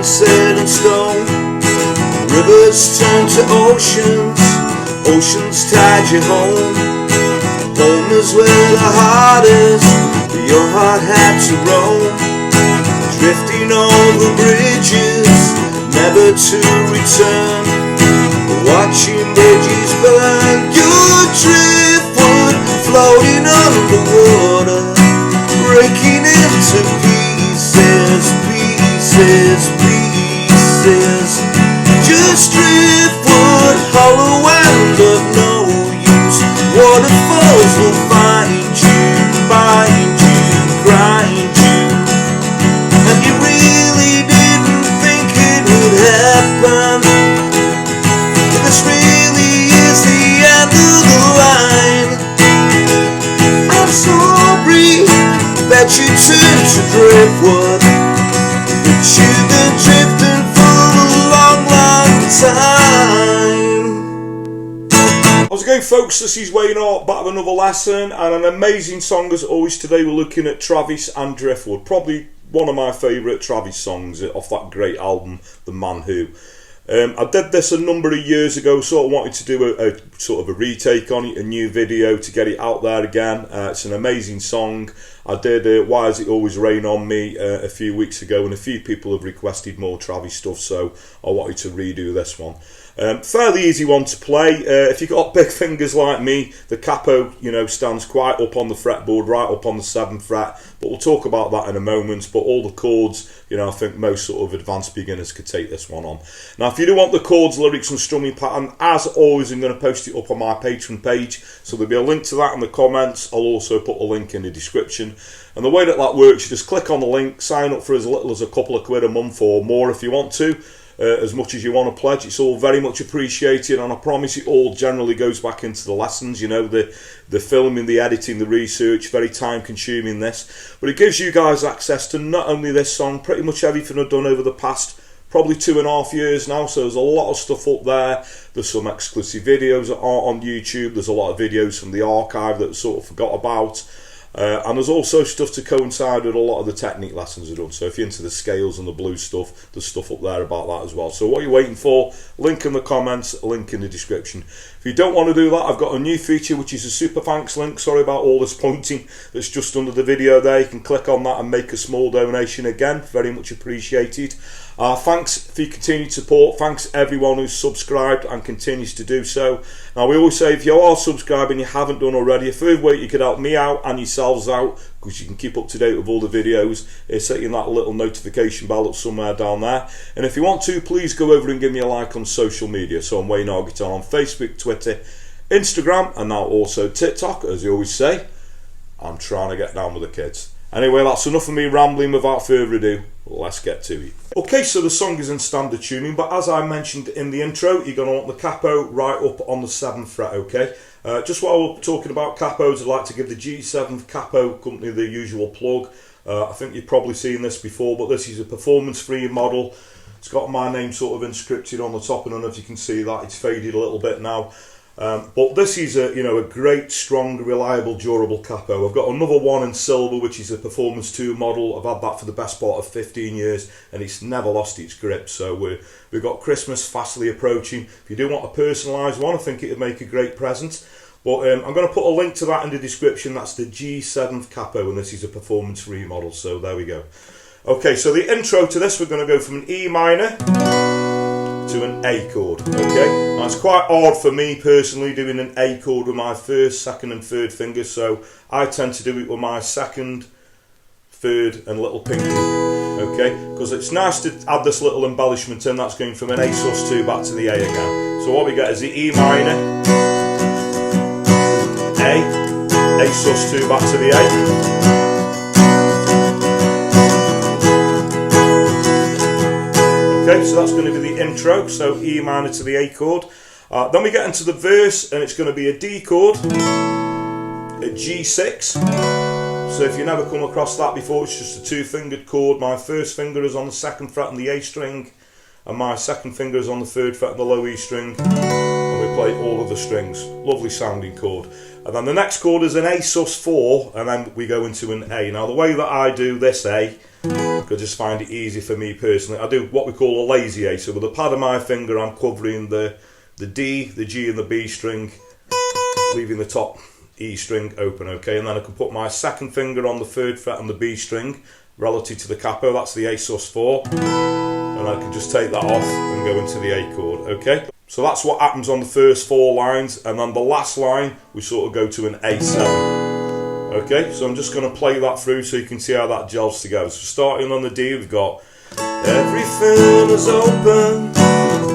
set in stone. Rivers turn to oceans, oceans tide you home. Home is where the heart is, your heart had to roam. Drifting over bridges, never to return. Watching bridges burn, your driftwood floating underwater, breaking into pieces, pieces, pieces. Just driftwood, hollow and of no use. Waterfalls will find you, grind you. And you really didn't think it would happen. This really is the end of the line. I'm sorry that you turned to driftwood, but you've been drifting for a long, long time. How's it going, folks? This is Wayne Hart, back with another lesson and an amazing song as always. Today we're looking at Travis and Driftwood, probably one of my favourite Travis songs off that great album, The Man Who. I did this a number of years ago, sort of wanted to do a sort of a retake on it, a new video to get it out there again. It's an amazing song. I did Why Does It Always Rain On Me a few weeks ago, and a few people have requested more Travis stuff, so I wanted to redo this one. Fairly easy one to play. If you've got big fingers like me, the capo, stands quite up on the fretboard, right up on the 7th fret. But we'll talk about that in a moment. But all the chords, I think most sort of advanced beginners could take this one on. Now, if you do want the chords, lyrics and strumming pattern, as always, I'm going to post it up on my Patreon page. So there'll be a link to that in the comments. I'll also put a link in the description. And the way that works, you just click on the link, sign up for as little as a couple of quid a month or more if you want to. As much as you want to pledge, it's all very much appreciated, and I promise it all generally goes back into the lessons, the filming, the editing, the research, very time consuming this, but it gives you guys access to not only this song, pretty much everything I've done over the past probably 2.5 years now, so there's a lot of stuff up there. There's some exclusive videos that aren't on YouTube, there's a lot of videos from the archive that I sort of forgot about. And there's also stuff to coincide with a lot of the technique lessons I've done. So if you're into the scales and the blues stuff, there's stuff up there about that as well. So what are you waiting for? Link in the comments, link in the description. If you don't want to do that, I've got a new feature which is a super thanks link. Sorry about all this pointing, that's just under the video there. You can click on that and make a small donation again. Very much appreciated. Thanks for your continued support. Thanks everyone who's subscribed and continues to do so. Now, we always say if you are subscribing and you haven't done already, a third way you could help me out and yourselves out, because you can keep up to date with all the videos, is setting that little notification bell up somewhere down there. And if you want to, please go over and give me a like on social media. So I'm Wayne Hart Guitar on Facebook, Twitter, Instagram, and now also TikTok. As you always say, I'm trying to get down with the kids. Anyway, that's enough of me rambling. Without further ado, let's get to it. Okay, so the song is in standard tuning, but as I mentioned in the intro, you're going to want the capo right up on the 7th fret, okay? Just while we're talking about capos, I'd like to give the G7th Capo company the usual plug. I think you've probably seen this before, but this is a performance-free model. It's got my name sort of inscripted on the top. I don't know if you can see that. It's faded a little bit now. But this is a great, strong, reliable, durable capo. I've got another one in silver, which is a Performance 2 model. I've had that for the best part of 15 years, and it's never lost its grip. So we've got Christmas fastly approaching. If you do want a personalised one, I think it would make a great present. But I'm going to put a link to that in the description. That's the G7th Capo, and this is a Performance 3 model. So there we go. Okay, so the intro to this, we're going to go from an E minor to an A chord. Okay, now it's quite hard for me personally doing an A chord with my first, second and third fingers, so I tend to do it with my second, third and little pinky. Okay, because it's nice to add this little embellishment in. That's going from an A sus2 back to the A again. So what we get is the E minor, A sus2 back to the A. Okay, so that's going to be the intro, so E minor to the A chord. Then we get into the verse, and it's going to be a D chord, a G6. So if you've never come across that before, it's just a two-fingered chord. My first finger is on the 2nd fret on the A string, and my second finger is on the 3rd fret on the low E string. And we play all of the strings. Lovely sounding chord. And then the next chord is an A sus4, and then we go into an A. Now the way that I do this A, I just find it easy for me personally, I do what we call a lazy A. So with the pad of my finger I'm covering the D, the G and the B string, leaving the top E string open, okay? And then I can put my second finger on the 3rd fret on the B string relative to the capo, that's the A sus4, and I can just take that off and go into the A chord, okay? So that's what happens on the first 4 lines, and then the last line we sort of go to an A7. Okay, so I'm just going to play that through so you can see how that gels together. So starting on the D, we've got everything is open,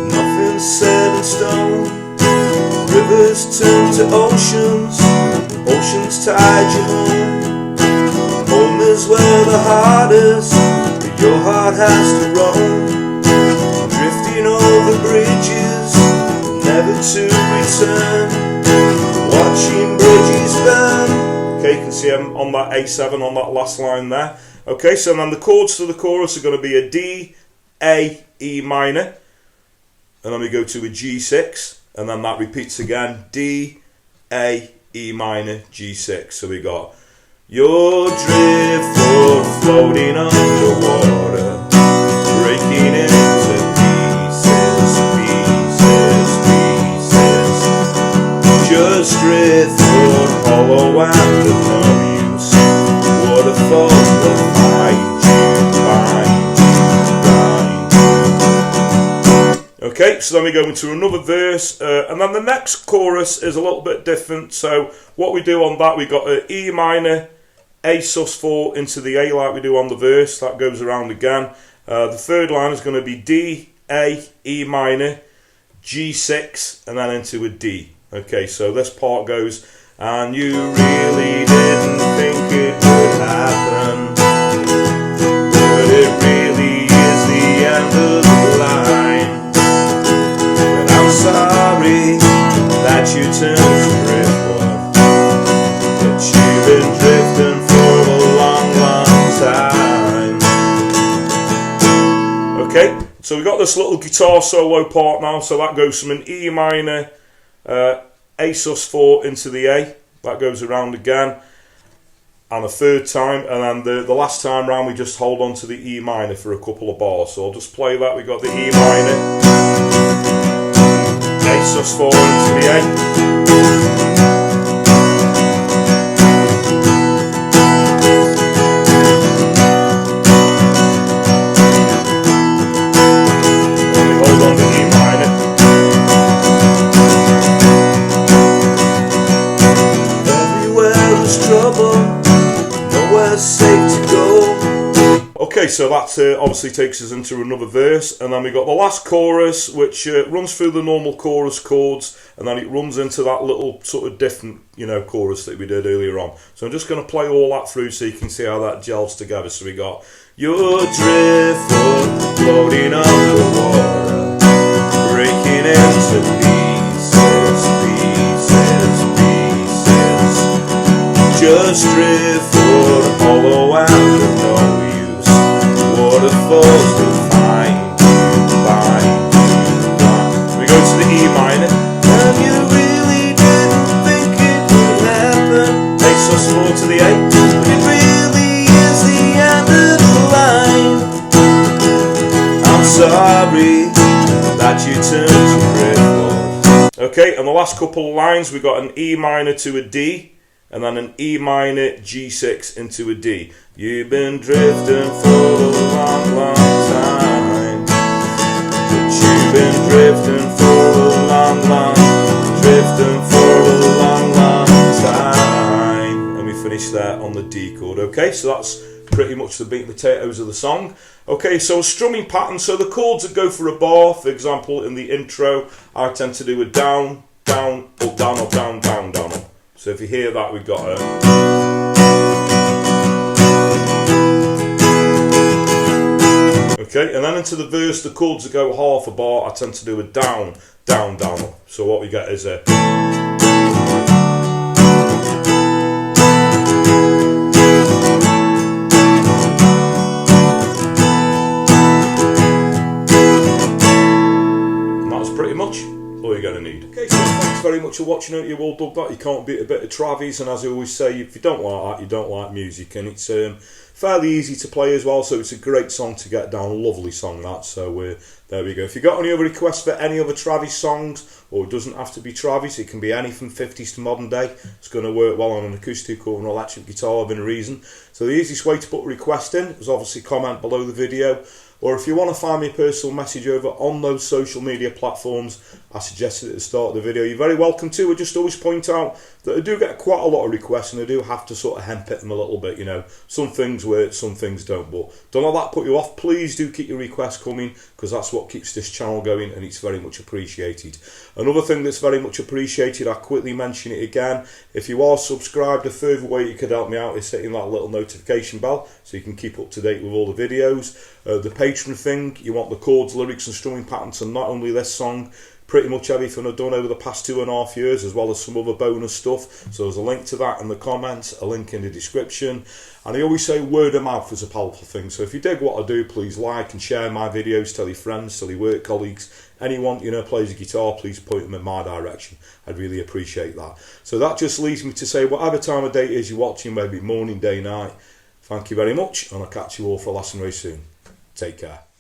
nothing's set in stone, rivers turn to oceans, oceans tide you home, home is where the heart is, but your heart has to roam, drifting over bridges, never to return, watching bridges burn. Okay, you can see I'm on that A7 on that last line there. Okay, so then the chords to the chorus are going to be a D, A, E minor, and then we go to a G6, and then that repeats again, D, A, E minor, G6. So we got your driftwood floating underwater, breaking into pieces, pieces, pieces. Just driftwood, hollow and of no use. Waterfalls will find you, find you, find you. Okay, so then we go into another verse, and then the next chorus is a little bit different. So what we do on that, we got an E minor, A sus4 into the A like we do on the verse. That goes around again. The third line is going to be D, A, E minor, G6, and then into a D. Okay, so this part goes, and you really didn't think it would happen, but it really is the end of the line. But I'm sorry that you turned to driftwood, but you've been drifting for a long, long time. Okay, so we got this little guitar solo part now, so that goes from an E minor, A sus4 into the A, that goes around again, and a third time, and then the last time round we just hold on to the E minor for a couple of bars. So I'll just play that. We got the E minor, A sus4 into the A. Okay, so that obviously takes us into another verse, and then we got the last chorus, which runs through the normal chorus chords, and then it runs into that little sort of different, chorus that we did earlier on. So I'm just going to play all that through so you can see how that gels together. So we got your driftwood floating underwater, breaking into pieces, pieces, pieces. Just driftwood, hollow and of no use. Waterfalls will find you, find you, find. We go to the E minor, and you really didn't think it would happen. A sus4 to the A, but it really is the end of the line. I'm sorry that you turned to driftwood. Okay, and the last couple of lines, we got an E minor to a D, and then an E minor, G6 into a D. You've been drifting for a long, long time. But you've been drifting for a long, long, drifting for a long, long time. And we finish there on the D chord. Okay, so that's pretty much the meat and potatoes of the song. Okay, so a strumming pattern. So the chords that go for a bar, for example, in the intro, I tend to do a down, down, up, down, up, down, down, down, up. So if you hear that, we've got a... Okay, and then into the verse, the chords that go half a bar, I tend to do a down, down, down, up. So what we get is a... And that's pretty much all you're going to need. Okay, so very much for watching it. You all dug that. You can't beat a bit of Travis, and as I always say, if you don't like that, you don't like music. And it's fairly easy to play as well, so it's a great song to get down. Lovely song that. So there we go. If you got any other requests for any other Travis songs, or it doesn't have to be Travis, it can be any from 50s to modern day. It's going to work well on an acoustic or an electric guitar within a reason. So the easiest way to put a request in is obviously comment below the video. Or if you want to find me a personal message over on those social media platforms I suggested at the start of the video, you're very welcome to. I just always point out that I do get quite a lot of requests, and I do have to sort of hemp it them a little bit, you know. Some things work, some things don't, but don't let that put you off. Please do keep your requests coming, because that's what keeps this channel going, and it's very much appreciated. Another thing that's very much appreciated, I'll quickly mention it again, if you are subscribed, a further way you could help me out is hitting that little notification bell, so you can keep up to date with all the videos. The Patreon thing, you want the chords, lyrics and strumming patterns, and not only this song, pretty much everything I've done over the past 2.5 years, as well as some other bonus stuff. So there's a link to that in the comments, a link in the description. And I always say word of mouth is a powerful thing. So if you dig what I do, please like and share my videos, tell your friends, tell your work colleagues, anyone you know plays a guitar, please point them in my direction. I'd really appreciate that. So that just leaves me to say, whatever time of day it is you're watching, maybe morning, day, night, thank you very much, and I'll catch you all for a lesson very soon. Take care.